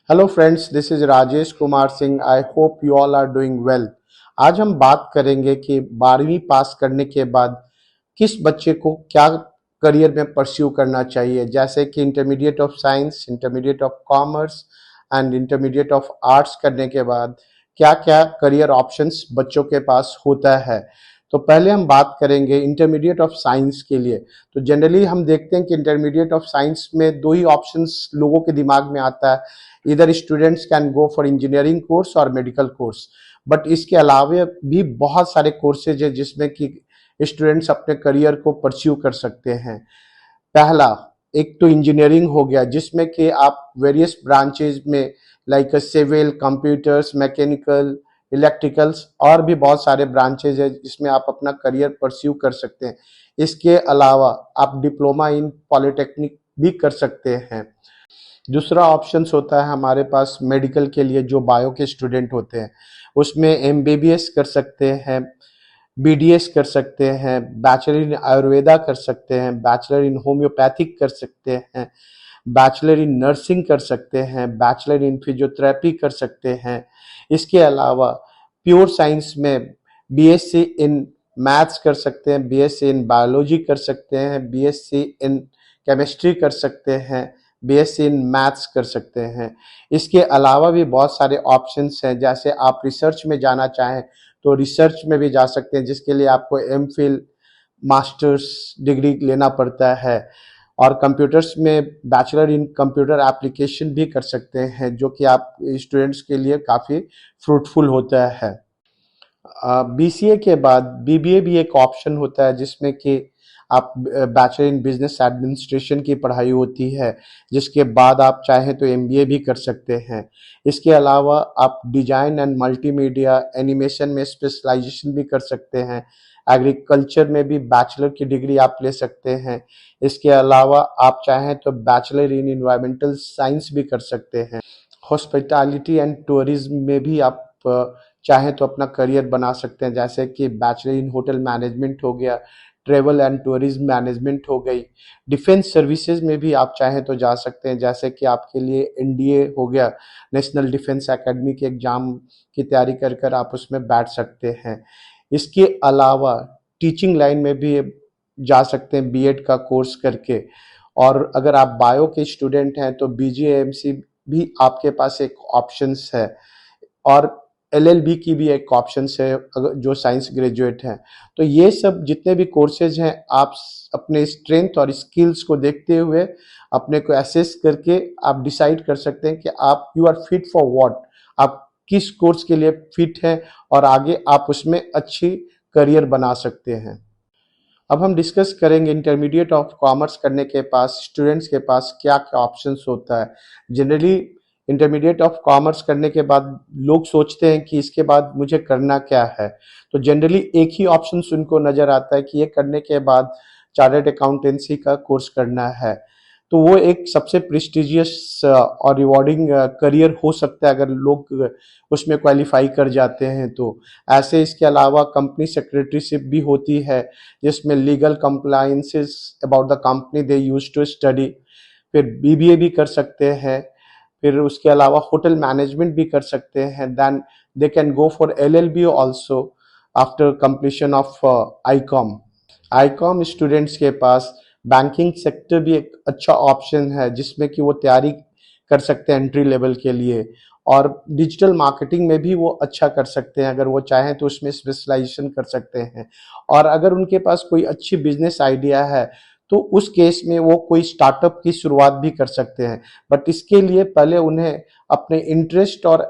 Hello friends, this is Rajesh Kumar Singh. I hope you all are doing well. आज हम बात करेंगे कि 12वीं पास करने के बाद किस बच्चे को क्या करियर में परस्यू करना चाहिए, जैसे कि intermediate of science, intermediate of commerce and intermediate of arts करने के बाद क्या क्या करियर ऑप्शंस बच्चों के पास होता है। तो पहले हम बात करेंगे इंटरमीडिएट ऑफ साइंस के लिए। तो जनरली हम देखते हैं कि इंटरमीडिएट ऑफ साइंस में दो ही ऑप्शंस लोगों के दिमाग में आता है, इधर students can go for engineering course और मेडिकल कोर्स। बट इसके अलावा भी बहुत सारे कोर्सेज है जिसमें कि स्टूडेंट्स अपने करियर को परस्यू कर सकते हैं। पहला, एक तो इंजीनियरिंग हो गया जिसमें कि आप वेरियस ब्रांचेज में like civil, computers, mechanical, electricals और भी बहुत सारे ब्रांचेज है जिसमें आप अपना करियर परस्यू कर सकते हैं। इसके अलावा आप डिप्लोमा इन पॉलिटेक्निक भी कर सकते हैं। दूसरा ऑप्शंस होता है हमारे पास मेडिकल के लिए, जो बायो के स्टूडेंट होते हैं उसमें एमबीबीएस कर सकते हैं, बीडीएस कर सकते हैं, बैचलर इन आयुर्वेदा कर सकते हैं, बैचलर इन होम्योपैथिक कर सकते हैं, बैचलर इन नर्सिंग कर सकते हैं, बैचलर इन फिजियोथेरेपी कर सकते हैं। इसके अलावा प्योर साइंस में बीएससी इन मैथ्स कर सकते हैं, बीएससी इन बायोलॉजी कर सकते हैं, बीएससी इन केमिस्ट्री कर सकते हैं, बीएससी इन मैथ्स कर सकते हैं। इसके अलावा भी बहुत सारे ऑप्शंस हैं, जैसे आप रिसर्च में जाना चाहें तो रिसर्च में भी जा सकते हैं, जिसके लिए आपको एमफिल मास्टर्स डिग्री लेना पड़ता है। और कंप्यूटर्स में बैचलर इन कंप्यूटर एप्लीकेशन भी कर सकते हैं, जो कि आप स्टूडेंट्स के लिए काफ़ी फ्रूटफुल होता है। बीसीए के बाद बीबीए भी एक ऑप्शन होता है जिसमें कि आप बैचलर इन बिजनेस एडमिनिस्ट्रेशन की पढ़ाई होती है, जिसके बाद आप चाहें तो एमबीए भी कर सकते हैं। इसके अलावा आप डिजाइन एंड मल्टीमीडिया एनिमेशन में स्पेशलाइजेशन भी कर सकते हैं। एग्रीकल्चर में भी बैचलर की डिग्री आप ले सकते हैं। इसके अलावा आप चाहें तो बैचलर इन इन्वायरमेंटल साइंस भी कर सकते हैं। हॉस्पिटैलिटी एंड टूरिज्म में भी आप चाहें तो अपना करियर बना सकते हैं, जैसे कि बैचलर इन होटल मैनेजमेंट हो गया, ट्रेवल एंड टूरिज्म मैनेजमेंट हो गई। डिफेंस सर्विसेज में भी आप चाहें तो जा सकते हैं, जैसे कि आपके लिए एनडीए हो गया, नेशनल डिफेंस एकेडमी के एग्जाम की तैयारी कर कर आप उसमें बैठ सकते हैं। इसके अलावा टीचिंग लाइन में भी जा सकते हैं बीएड का कोर्स करके। और अगर आप बायो के स्टूडेंट हैं तो बीजीएमसी भी आपके पास एक ऑप्शंस है, और एलएलबी की भी एक ऑप्शन है अगर जो साइंस ग्रेजुएट हैं। तो ये सब जितने भी कोर्सेज हैं, आप अपने स्ट्रेंथ और स्किल्स को देखते हुए अपने को एसेस करके आप डिसाइड कर सकते हैं कि आप you are fit for what, आप किस कोर्स के लिए फिट हैं और आगे आप उसमें अच्छी करियर बना सकते हैं। अब हम डिस्कस करेंगे इंटरमीडिएट ऑफ कॉमर्स करने के पास स्टूडेंट्स के पास क्या क्या ऑप्शंस होता है। जनरली इंटरमीडिएट ऑफ कॉमर्स करने के बाद लोग सोचते हैं कि इसके बाद मुझे करना क्या है। तो जनरली एक ही ऑप्शन उनको नजर आता है कि ये करने के बाद चार्टर्ड अकाउंटेंसी का कोर्स करना है। तो वो एक सबसे प्रेस्टिजियस और रिवॉर्डिंग करियर हो सकता है अगर लोग उसमें क्वालिफाई कर जाते हैं तो। ऐसे इसके अलावा कंपनी सेक्रेटरीशिप भी होती है, जिसमें legal compliances about the company they use to study. फिर बीबीए भी कर सकते हैं। फिर उसके अलावा होटल मैनेजमेंट भी कर सकते हैं। Then they can go for LLB also after completion of ICom. ICom students के पास बैंकिंग सेक्टर भी एक अच्छा ऑप्शन है, जिसमें कि वो तैयारी कर सकते हैं एंट्री लेवल के लिए। और डिजिटल मार्केटिंग में भी वो अच्छा कर सकते हैं, अगर वो चाहें तो उसमें स्पेशलाइजेशन कर सकते हैं। और अगर उनके पास कोई अच्छी बिजनेस आइडिया है तो उस केस में वो कोई स्टार्टअप की शुरुआत भी कर सकते हैं। बट इसके लिए पहले उन्हें अपने इंटरेस्ट और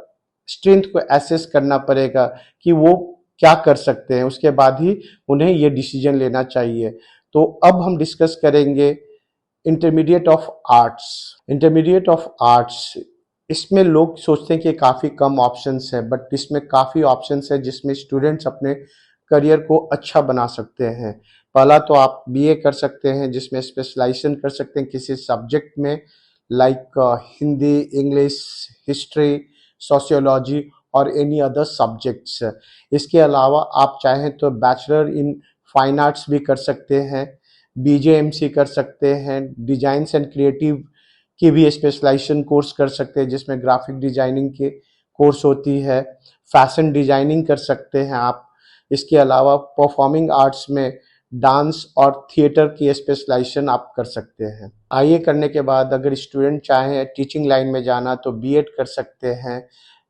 स्ट्रेंथ को एसेस करना पड़ेगा कि वो क्या कर सकते हैं, उसके बाद ही उन्हें ये डिसीजन लेना चाहिए। तो अब हम डिस्कस करेंगे intermediate of arts. Intermediate of arts, इसमें लोग सोचते हैं कि काफ़ी कम ऑप्शंस है, बट इसमें काफ़ी ऑप्शंस है जिसमें स्टूडेंट्स अपने करियर को अच्छा बना सकते हैं। पहला तो आप बीए कर सकते हैं, जिसमें स्पेशलाइजेशन कर सकते हैं किसी सब्जेक्ट में, like Hindi, English, history, sociology और एनी अदर सब्जेक्ट्स। इसके अलावा आप चाहें तो बैचलर इन फाइन आर्ट्स भी कर सकते हैं, बीजेएमसी कर सकते हैं, डिजाइंस एंड क्रिएटिव की भी स्पेशलाइजेशन कोर्स कर सकते हैं, जिसमें ग्राफिक डिजाइनिंग के कोर्स होती है। फैशन डिजाइनिंग कर सकते हैं आप। इसके अलावा परफॉर्मिंग आर्ट्स में डांस और थिएटर की स्पेशलाइजेशन आप कर सकते हैं। आईए करने के बाद अगर स्टूडेंट चाहें टीचिंग लाइन में जाना तो बीएड कर सकते हैं,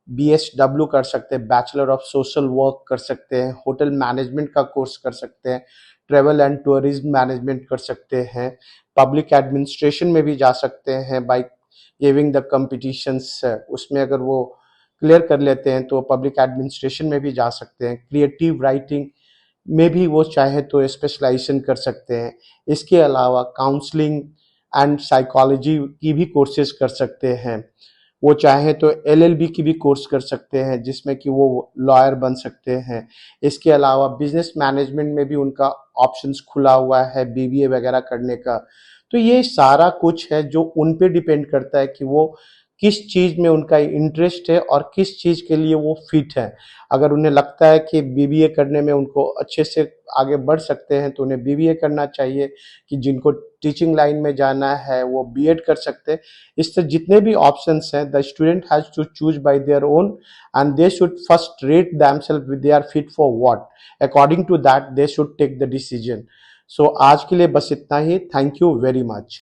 बीएसडब्ल्यू कर सकते हैं, बैचलर ऑफ सोशल वर्क कर सकते हैं, होटल मैनेजमेंट का कोर्स कर सकते हैं, ट्रेवल एंड टूरिज्म मैनेजमेंट कर सकते हैं, पब्लिक एडमिनिस्ट्रेशन में भी जा सकते हैं बाय गिविंग द कॉम्पिटिशन्स। उसमें अगर वो क्लियर कर लेते हैं तो पब्लिक एडमिनिस्ट्रेशन में भी जा सकते हैं। क्रिएटिव राइटिंग में भी वो चाहे तो स्पेशलाइजेशन कर सकते हैं। इसके अलावा काउंसलिंग एंड साइकोलॉजी की भी कोर्सेज कर सकते हैं। वो चाहे तो एलएलबी की भी कोर्स कर सकते हैं, जिसमें कि वो लॉयर बन सकते हैं। इसके अलावा बिजनेस मैनेजमेंट में भी उनका ऑप्शंस खुला हुआ है बीबीए वगैरह करने का। तो ये सारा कुछ है जो उन पे डिपेंड करता है कि वो किस चीज़ में उनका इंटरेस्ट है और किस चीज़ के लिए वो फिट है। अगर उन्हें लगता है कि बीबीए करने में उनको अच्छे से आगे बढ़ सकते हैं तो उन्हें बीबीए करना चाहिए। कि जिनको टीचिंग लाइन में जाना है वो बीएड कर सकते हैं। इससे जितने भी ऑप्शंस हैं, the student has to choose by their own and they should first rate themselves with they are fit for what, according to that they should take the decision. So आज के लिए बस इतना ही। Thank you very much.